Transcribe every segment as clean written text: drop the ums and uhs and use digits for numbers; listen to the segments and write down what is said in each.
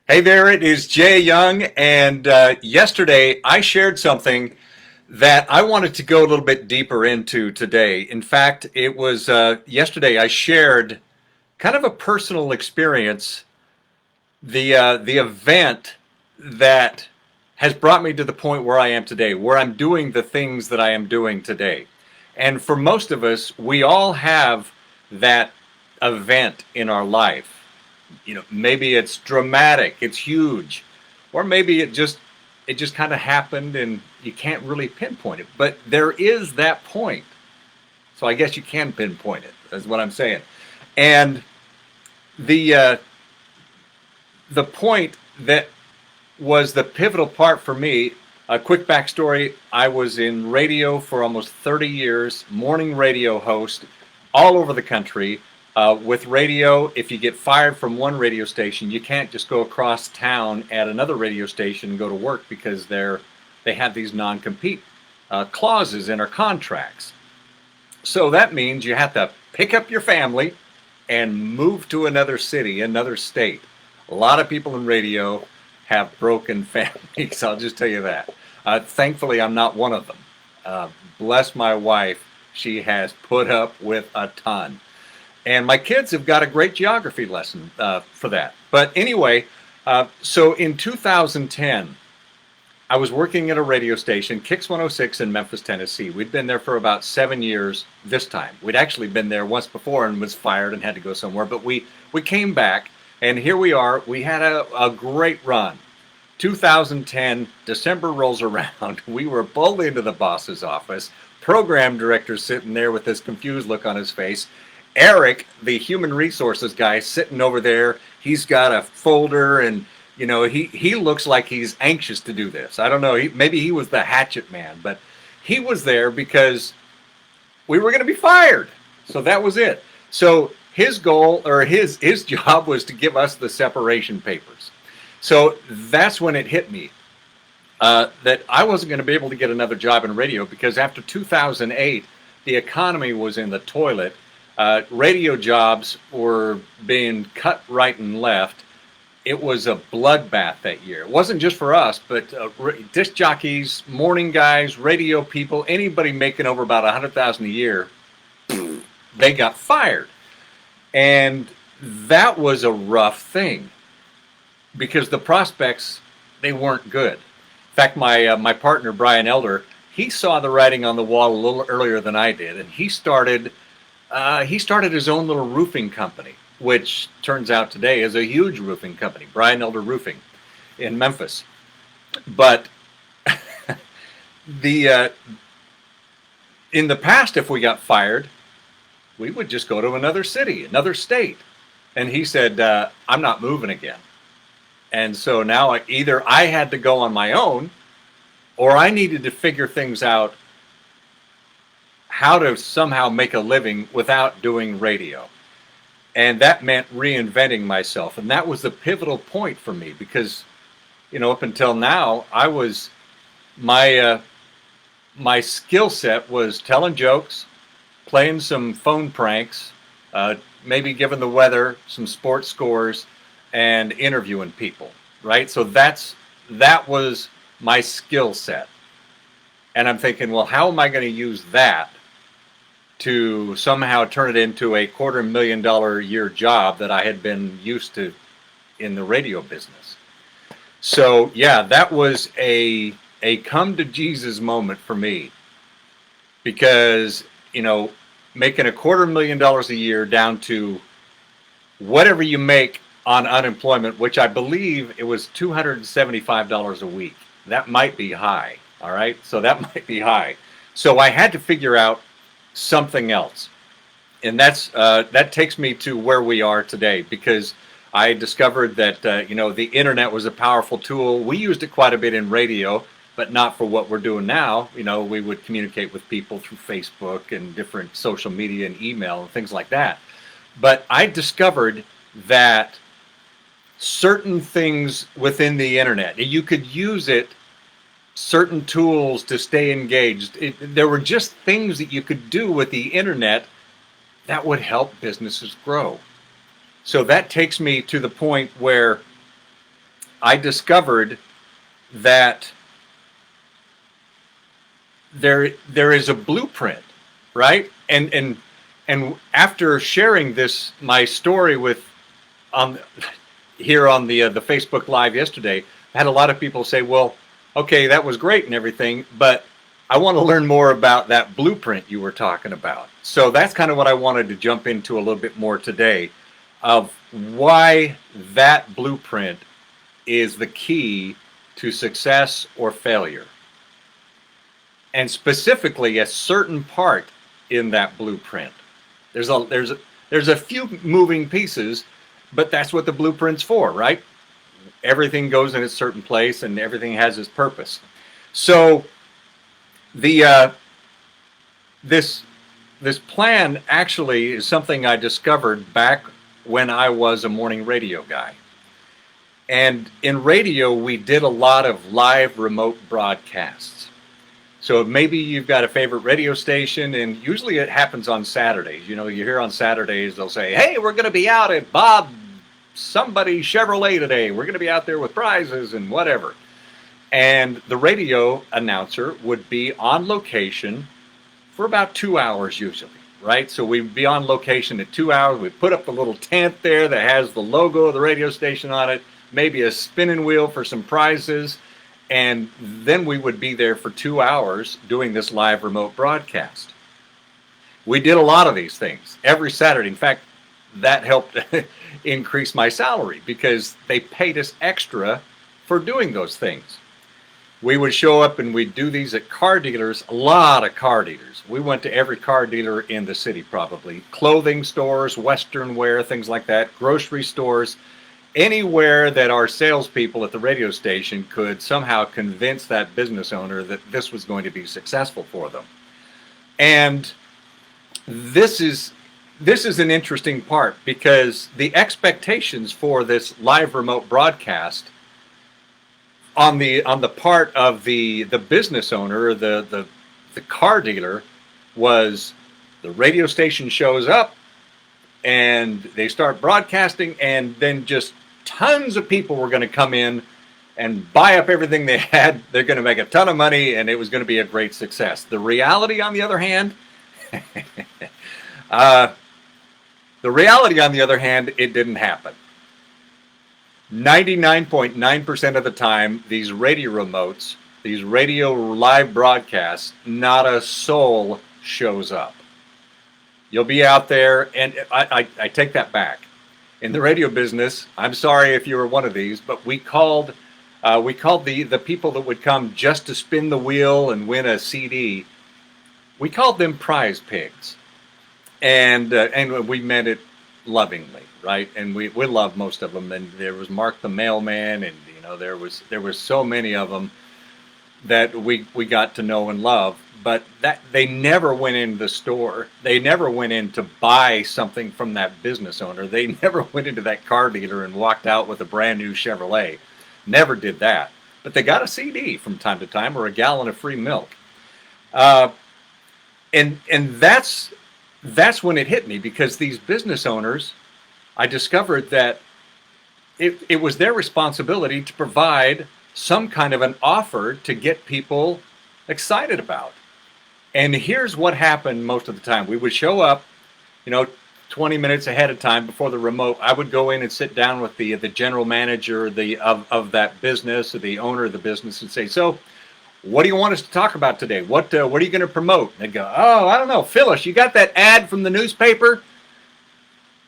Hey there, it is Jay Young, and yesterday I shared something that I wanted to go a little bit deeper into today. In fact, it was yesterday I shared kind of a personal experience, the event that has brought me to the point where I am today, where I'm doing the things that I am doing today. And for most of us, we all have that event in our life. Maybe it's dramatic, it's huge, or maybe it just kind of happened and you can't really pinpoint it. But there is that point. So I guess you can pinpoint it. That's what I'm saying. And the uh, the point that was the pivotal part for me. A quick backstory: I was in radio for almost 30 years, morning radio host all over the country. With radio, if you get fired from one radio station, you can't just go across town at another radio station and go to work because they have these non-compete clauses in our contracts. So that means you have to pick up your family and move to another city, another state. A lot of people in radio have broken families. I'll just tell you that. Thankfully, I'm not one of them. Bless my wife. She has put up with a ton. And my kids have got a great geography lesson for that. But anyway, so in 2010, I was working at a radio station, Kix 106 in Memphis, Tennessee. We'd been there for about 7 years this time. We'd actually been there once before and was fired and had to go somewhere. But we came back, and here we are. We had a great run. 2010, December rolls around. We were pulled into the boss's office. Program director sitting there with this confused look on his face. Eric, the human resources guy, sitting over there. He's got a folder, and he looks like he's anxious to do this. I don't know. Maybe he was the hatchet man, but he was there because we were going to be fired. So that was it. So his goal, or his job, was to give us the separation papers. So that's when it hit me that I wasn't going to be able to get another job in radio because after 2008, the economy was in the toilet. Radio jobs were being cut right and left. It was a bloodbath that year. It wasn't just for us, but disc jockeys, morning guys, radio people, anybody making over about 100,000 a year, they got fired. And that was a rough thing because the prospects, they weren't good. In fact, my partner Brian Elder, he saw the writing on the wall a little earlier than I did, and he started his own little roofing company, which turns out today is a huge roofing company, Brian Elder Roofing, in Memphis. But the in the past, if we got fired, we would just go to another city, another state. And he said, "I'm not moving again." And so now either I had to go on my own, or I needed to figure things out how to somehow make a living without doing radio. And that meant reinventing myself. And that was the pivotal point for me because, up until now, my skill set was telling jokes, playing some phone pranks, maybe giving the weather, some sports scores, and interviewing people, right? So that was my skill set. And I'm thinking, well, how am I going to use that to somehow turn it into a $250,000 a year job that I had been used to in the radio business? So yeah, that was a come to Jesus moment for me because, making $250,000 a year down to whatever you make on unemployment, which I believe it was $275 a week. That might be high. All right. So that might be high. So I had to figure out something else. And that takes me to where we are today because I discovered that, the internet was a powerful tool. We used it quite a bit in radio, but not for what we're doing now. We would communicate with people through Facebook and different social media and email and things like that. But I discovered that certain things within the internet, you could use it, certain tools to stay engaged. There were just things that you could do with the internet that would help businesses grow. So that takes me to the point where I discovered that there is a blueprint, right? And after sharing this my story with on here on the Facebook Live yesterday, I had a lot of people say, "Well, okay, that was great and everything, but I want to learn more about that blueprint you were talking about." So that's kind of what I wanted to jump into a little bit more today, of why that blueprint is the key to success or failure, and specifically a certain part in that blueprint. There's a few moving pieces, but that's what the blueprint's for, right? Everything goes in its certain place, and everything has its purpose. So the this plan actually is something I discovered back when I was a morning radio guy. And in radio, we did a lot of live remote broadcasts. So maybe you've got a favorite radio station, and usually it happens on Saturdays. You hear on Saturdays, they'll say, "Hey, we're going to be out at Bob somebody Chevrolet today. We're going to be out there with prizes and whatever." And the radio announcer would be on location for about 2 hours usually, right? So we'd be on location at 2 hours. We'd put up the little tent there that has the logo of the radio station on it, maybe a spinning wheel for some prizes, and then we would be there for 2 hours doing this live remote broadcast. We did a lot of these things every Saturday. In fact, that helped increase my salary because they paid us extra for doing those things. We would show up and we'd do these at car dealers, a lot of car dealers. We went to every car dealer in the city probably. Clothing stores, Western wear, things like that, grocery stores, anywhere that our salespeople at the radio station could somehow convince that business owner that this was going to be successful for them. And this is an interesting part because the expectations for this live remote broadcast on the part of the business owner, the car dealer, was the radio station shows up and they start broadcasting, and then just tons of people were going to come in and buy up everything they had. They're going to make a ton of money, and it was going to be a great success. The reality, on the other hand, it didn't happen. 99.9% of the time, these radio remotes, these radio live broadcasts, not a soul shows up. You'll be out there, and I take that back. In the radio business, I'm sorry if you were one of these, but we called the people that would come just to spin the wheel and win a CD, we called them prize pigs, and we meant it lovingly, right? And we loved most of them. And there was Mark the Mailman, and there was so many of them that we got to know and love. But that they never went into the store. They never went in to buy something from that business owner. They never went into that car dealer and walked out with a brand new Chevrolet. Never did that. But they got a CD from time to time, or a gallon of free milk. And that's when it hit me, because these business owners, I discovered that it was their responsibility to provide some kind of an offer to get people excited about. And here's what happened most of the time. We would show up, 20 minutes ahead of time before the remote. I would go in and sit down with the general manager of that business, or the owner of the business, and say, "So, what do you want us to talk about today? What are you going to promote?" And they'd go, "Oh, I don't know, Phyllis, you got that ad from the newspaper?"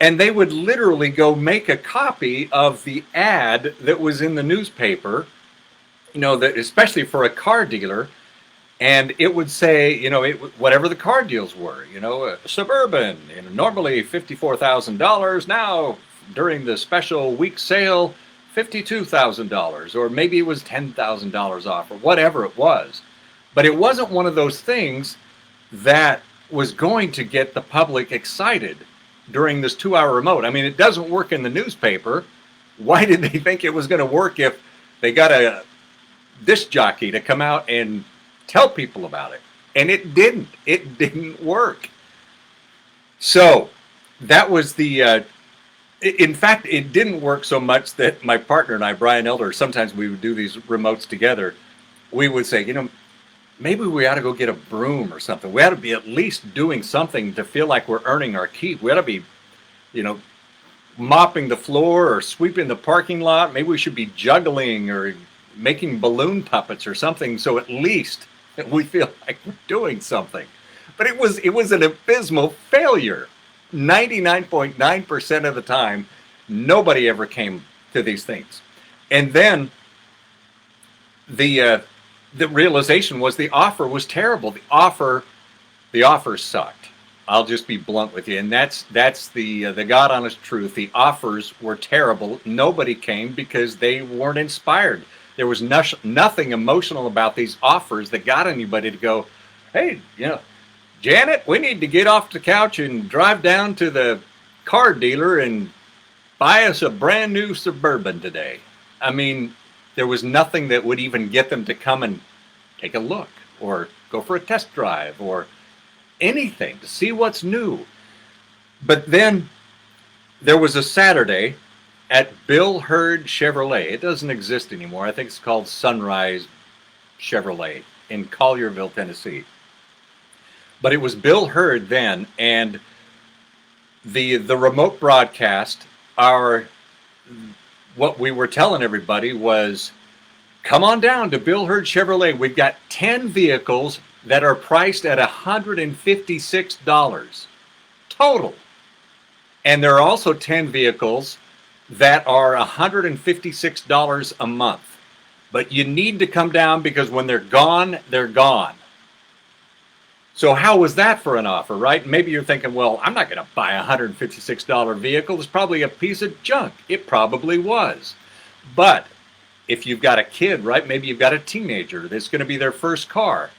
And they would literally go make a copy of the ad that was in the newspaper, that especially for a car dealer. And it would say, whatever the car deals were, a Suburban, normally $54,000, now during the special week sale, $52,000, or maybe it was $10,000 off, or whatever it was. But it wasn't one of those things that was going to get the public excited during this 2-hour remote. I mean, it doesn't work in the newspaper. Why did they think it was going to work if they got a disc jockey to come out and tell people about it? And it didn't work. So that was the In fact, it didn't work so much that my partner and I, Brian Elder, sometimes we would do these remotes together. We would say, maybe we ought to go get a broom or something. We ought to be at least doing something to feel like we're earning our keep. We ought to be, you know, mopping the floor or sweeping the parking lot. Maybe we should be juggling or making balloon puppets or something, so at least we feel like we're doing something. But it was an abysmal failure. 99.9% of the time, nobody ever came to these things. And then the the realization was the offer was terrible. The offer sucked. I'll just be blunt with you, and that's the God honest truth. The offers were terrible. Nobody came because they weren't inspired. There was nothing emotional about these offers that got anybody to go, hey, Janet, we need to get off the couch and drive down to the car dealer and buy us a brand new Suburban today. I mean, there was nothing that would even get them to come and take a look or go for a test drive or anything to see what's new. But then there was a Saturday at Bill Hurd Chevrolet. It doesn't exist anymore. I think it's called Sunrise Chevrolet in Collierville, Tennessee. But it was Bill Hurd then, and the remote broadcast, what we were telling everybody was, come on down to Bill Hurd Chevrolet. We've got 10 vehicles that are priced at $156 total. And there are also 10 vehicles that are $156 a month. But you need to come down because when they're gone, they're gone. So how was that for an offer, right? Maybe you're thinking, well, I'm not going to buy a $156 vehicle. It's probably a piece of junk. It probably was. But if you've got a kid, right, maybe you've got a teenager that's going to be their first car.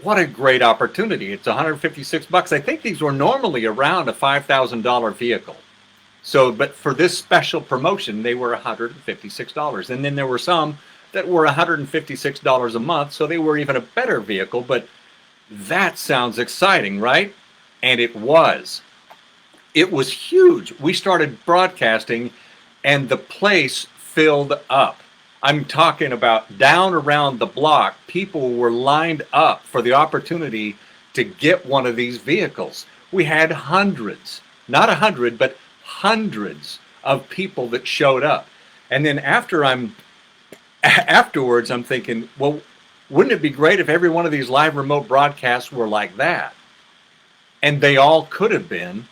What a great opportunity. It's $156. I think these were normally around a $5,000 vehicle. So, but for this special promotion, they were $156. And then there were some that were $156 a month, so they were even a better vehicle. But that sounds exciting, right? And it was. It was huge. We started broadcasting, and the place filled up. I'm talking about down around the block, people were lined up for the opportunity to get one of these vehicles. We had hundreds, not 100, but hundreds of people that showed up. And then afterwards, I'm thinking, well, wouldn't it be great if every one of these live remote broadcasts were like that? And they all could have been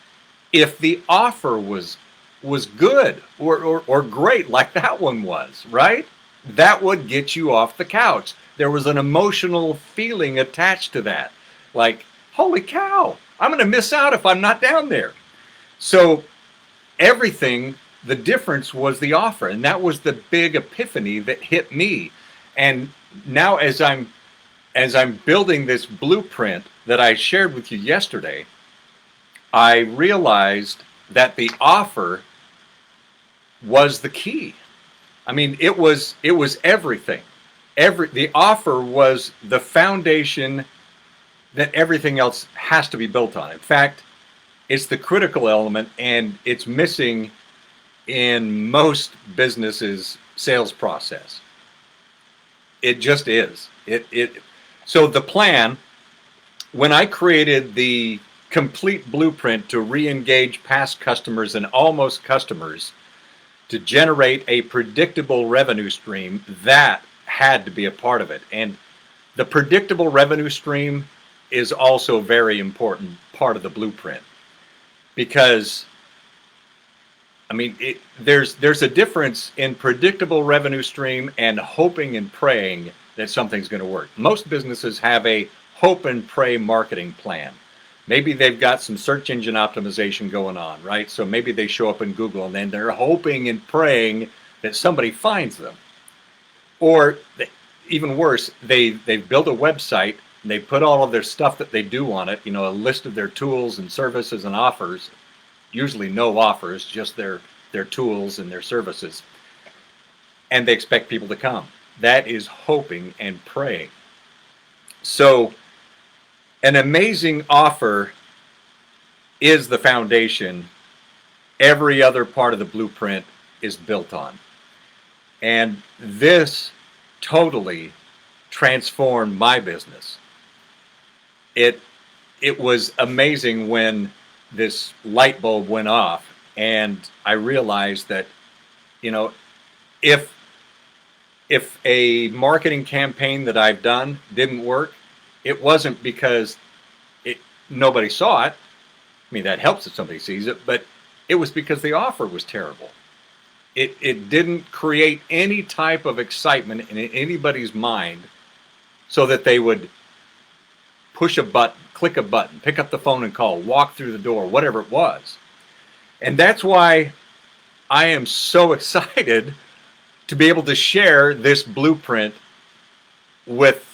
if the offer was good or great like that one was, right? That would get you off the couch. There was an emotional feeling attached to that. Like, holy cow, I'm going to miss out if I'm not down there. So the difference was the offer. And that was the big epiphany that hit me. And now as I'm building this blueprint that I shared with you yesterday, I realized that the offer was the key. I mean, it was everything. The offer was the foundation that everything else has to be built on. In fact, it's the critical element, and it's missing in most businesses' sales process. It just is. So the plan, when I created the complete blueprint to re-engage past customers and almost customers to generate a predictable revenue stream, that had to be a part of it. And the predictable revenue stream is also a very important part of the blueprint, because I mean, there's a difference in predictable revenue stream and hoping and praying that something's going to work. Most businesses have a hope and pray marketing plan. Maybe they've got some search engine optimization going on, right? So maybe they show up in Google and then they're hoping and praying that somebody finds them. Or even worse, they've built a website and they put all of their stuff that they do on it, a list of their tools and services and offers. Usually no offers, just their tools and their services. And they expect people to come. That is hoping and praying. So an amazing offer is the foundation every other part of the blueprint is built on. And this totally transformed my business. It it was amazing when this light bulb went off and I realized that, you know, if a marketing campaign that I've done didn't work, it wasn't because it nobody saw it. I mean, that helps if somebody sees it, but it was because the offer was terrible. It didn't create any type of excitement in anybody's mind so that they would push a button, click a button, pick up the phone and call, walk through the door, whatever it was. And that's why I am so excited to be able to share this blueprint with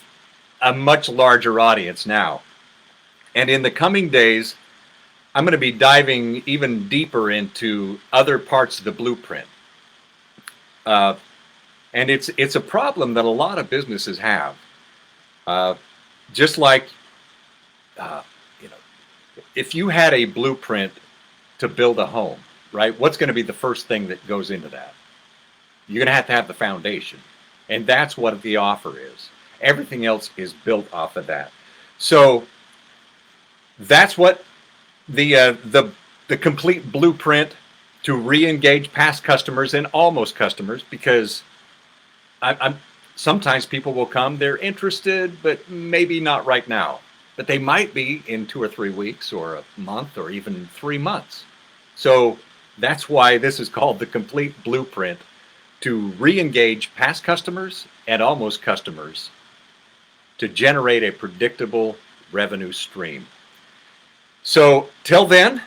a much larger audience now. And in the coming days, I'm going to be diving even deeper into other parts of the blueprint. Uh, and it's a problem that a lot of businesses have. Just like, you know, if you had a blueprint to build a home, right? What's going to be the first thing that goes into that? You're going to have the foundation, and that's what the offer is. Everything else is built off of that. So that's what the complete blueprint to re-engage past customers and almost customers, because I'm sometimes people will come, they're interested, but maybe not right now. But they might be in 2 or 3 weeks or a month or even 3 months. So that's why this is called the complete blueprint to re-engage past customers and almost customers to generate a predictable revenue stream. So till then,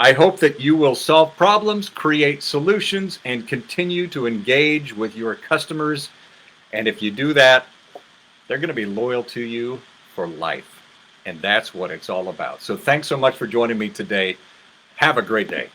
I hope that you will solve problems, create solutions, and continue to engage with your customers. And if you do that, they're going to be loyal to you for life. And that's what it's all about. So thanks so much for joining me today. Have a great day.